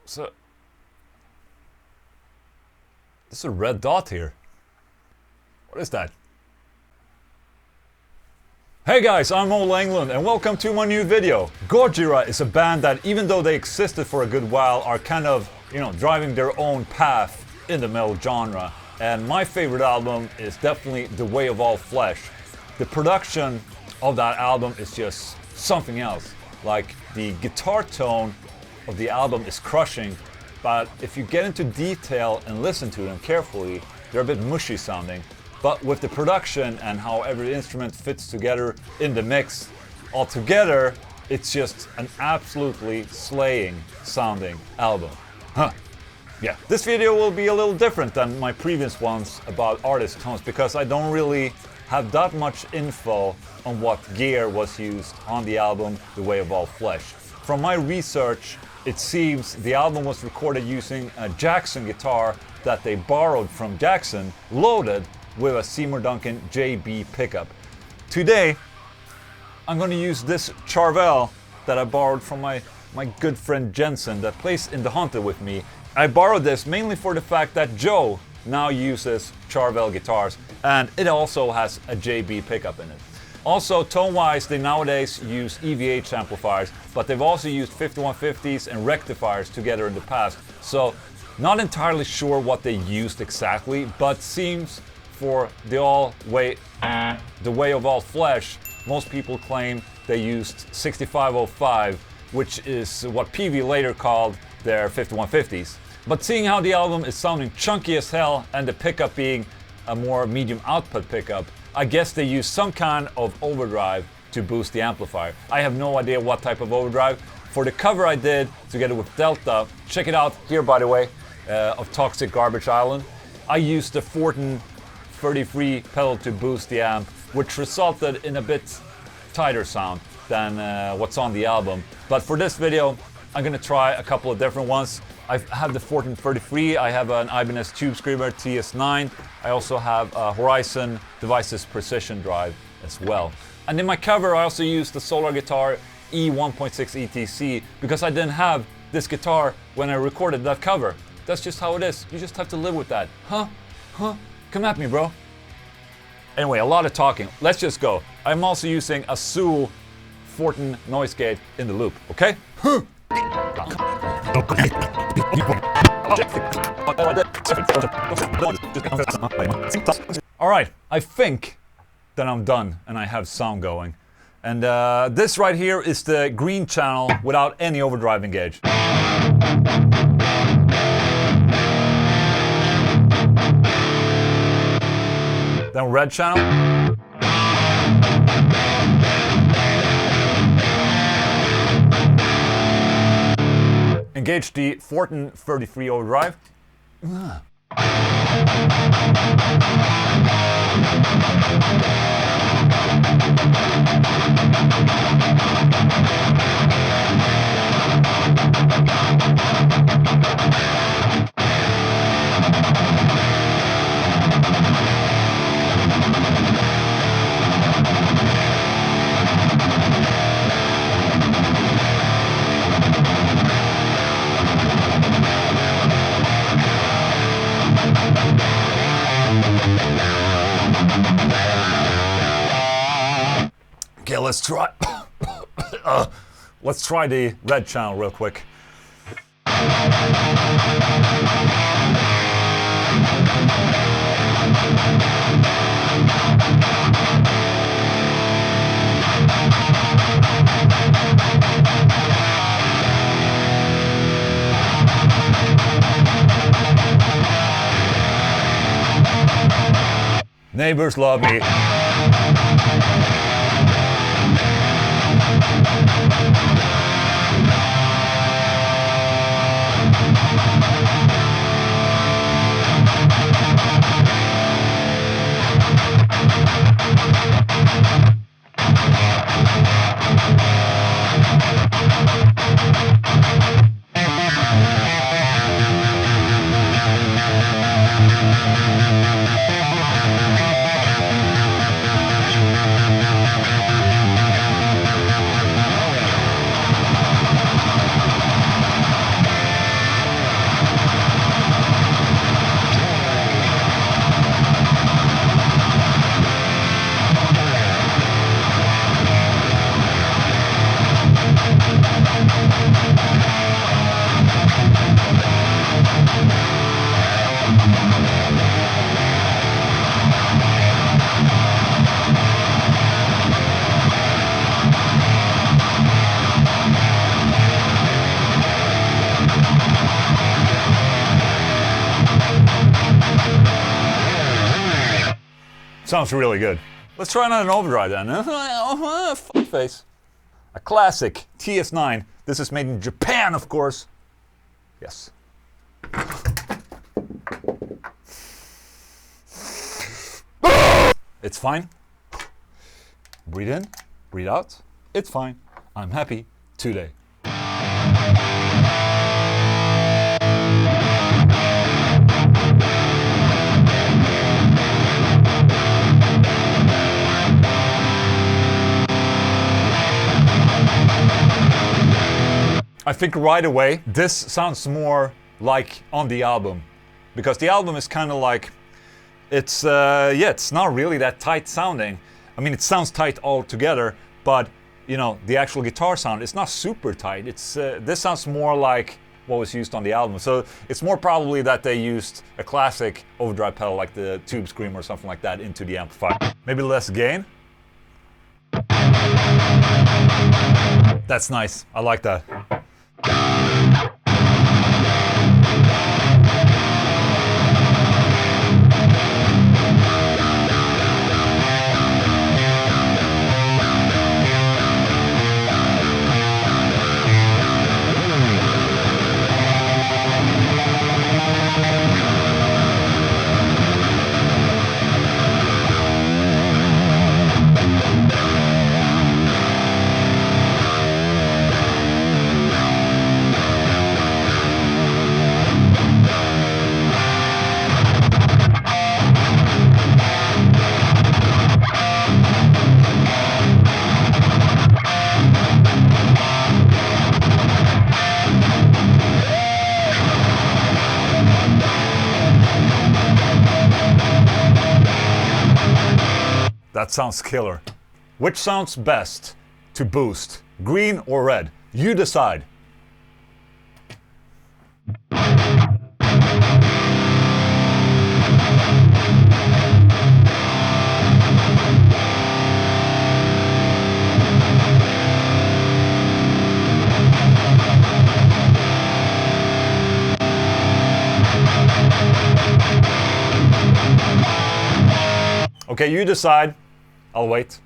So, there's a red dot here. What is that? Hey guys, I'm Englund and welcome to my new video. Gojira is a band that, even though they existed for a good while, are kind of, driving their own path in the metal genre. And my favorite album is definitely The Way of All Flesh. The production of that album is just something else. Like, the guitar tone of the album is crushing, but if you get into detail and listen to them carefully, they're a bit mushy sounding. But with the production and how every instrument fits together in the mix, altogether, it's just an absolutely slaying sounding album. Yeah, this video will be a little different than my previous ones about artist tones because I don't really have that much info on what gear was used on the album The Way of All Flesh. From my research, it seems the album was recorded using a Jackson guitar that they borrowed from Jackson, loaded with a Seymour Duncan JB pickup. Today, I'm going to use this Charvel that I borrowed from my good friend Jensen that plays in The Haunted with me. I borrowed this mainly for the fact that Joe now uses Charvel guitars, and it also has a JB pickup in it. Also, tone-wise, they nowadays use EVH amplifiers, but they've also used 5150s and rectifiers together in the past. So, not entirely sure what they used exactly, but seems for the Way of All Flesh, most people claim they used 6505, which is what Peavey later called their 5150s. But seeing how the album is sounding chunky as hell and the pickup being a more medium output pickup, I guess they used some kind of overdrive to boost the amplifier. I have no idea what type of overdrive. For the cover I did together with Delta, check it out here by the way, of Toxic Garbage Island, I used the Fortin 33 pedal to boost the amp, which resulted in a bit tighter sound than what's on the album. But for this video, I'm gonna try a couple of different ones. I have the Fortin 33, I have an Ibanez Tube Screamer TS9, I also have a Horizon Devices Precision Drive as well. And in my cover I also used the Solar Guitar E1.6 ETC because I didn't have this guitar when I recorded that cover. That's just how it is, you just have to live with that. Huh? Come at me, bro. Anyway, a lot of talking, let's just go. I'm also using a Zool Fortin noise gate in the loop, okay? Alright, I think that I'm done and I have sound going. And this right here is the green channel without any overdrive engaged. Then red channel. Engage the Fortin 33 overdrive. Okay, let's try. Let's try the red channel real quick. Neighbors love me. Sounds really good. Let's try another overdrive then. Fuck face. A classic TS9. This is made in Japan, of course. Yes. It's fine. Breathe in, breathe out. It's fine. I'm happy today. I think right away this sounds more like on the album, because the album is kind of like, it's it's not really that tight sounding. I mean, it sounds tight all together, but you know, the actual guitar sound is not super tight. It's this sounds more like what was used on the album. So it's more probably that they used a classic overdrive pedal like the Tube Scream or something like that into the amplifier. Maybe less gain. That's nice. I like that. That sounds killer. Which sounds best to boost? Green or red? You decide. Okay, you decide. I'll wait.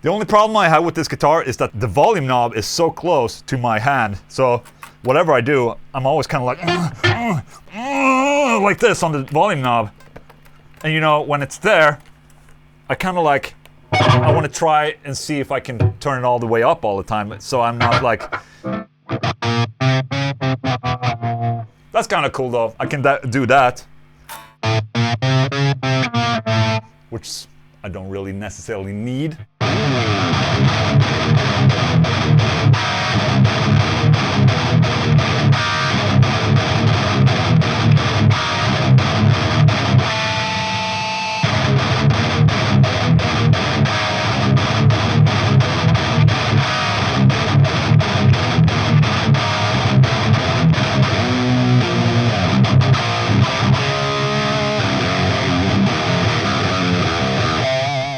The only problem I have with this guitar is that the volume knob is so close to my hand, so whatever I do, I'm always kind of like this on the volume knob. And you know, when it's there, I kind of like, I want to try and see if I can turn it all the way up all the time, so I'm not like... That's kind of cool though, I can do that. Which I don't really necessarily need.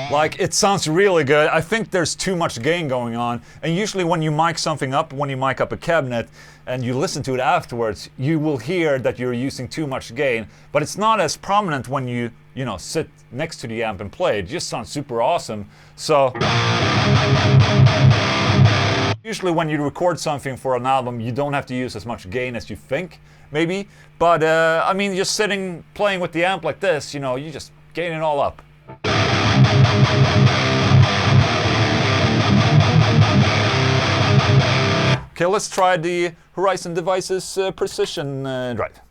Like, it sounds really good. I think there's too much gain going on, and usually when you mic something up, when you mic up a cabinet and you listen to it afterwards, you will hear that you're using too much gain, but it's not as prominent when you know, sit next to the amp and play. It just sounds super awesome. So usually when you record something for an album, you don't have to use as much gain as you think, maybe, but I mean, just sitting playing with the amp like this, you know, you just gain it all up. Okay, let's try the Horizon Devices Precision Drive.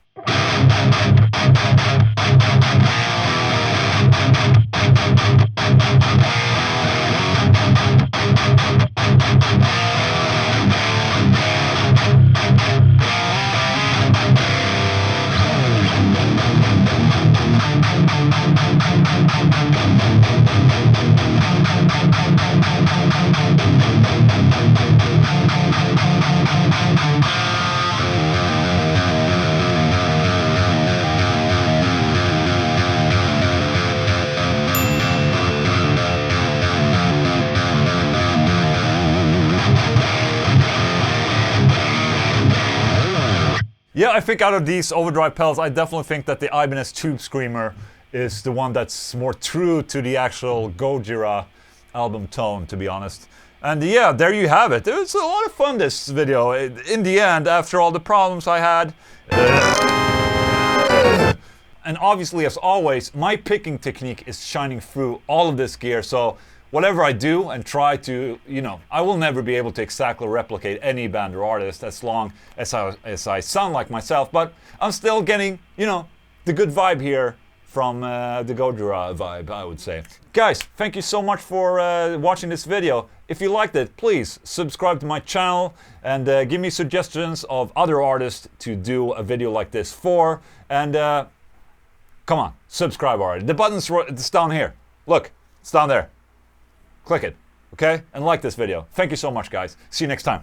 Yeah, I think out of these Overdrive pedals, I definitely think that the Ibanez Tube Screamer is the one that's more true to the actual Gojira album tone, to be honest. And yeah, there you have it. It was a lot of fun, this video. In the end, after all the problems I had. And obviously, as always, my picking technique is shining through all of this gear. So whatever I do and try to, you know, I will never be able to exactly replicate any band or artist as long as I sound like myself. But I'm still getting, you know, the good vibe here from the Gojira vibe, I would say. Guys, thank you so much for watching this video. If you liked it, please subscribe to my channel and give me suggestions of other artists to do a video like this for. And come on, subscribe already. The button's it's down here. Look, it's down there. Click it, okay? And like this video. Thank you so much, guys. See you next time.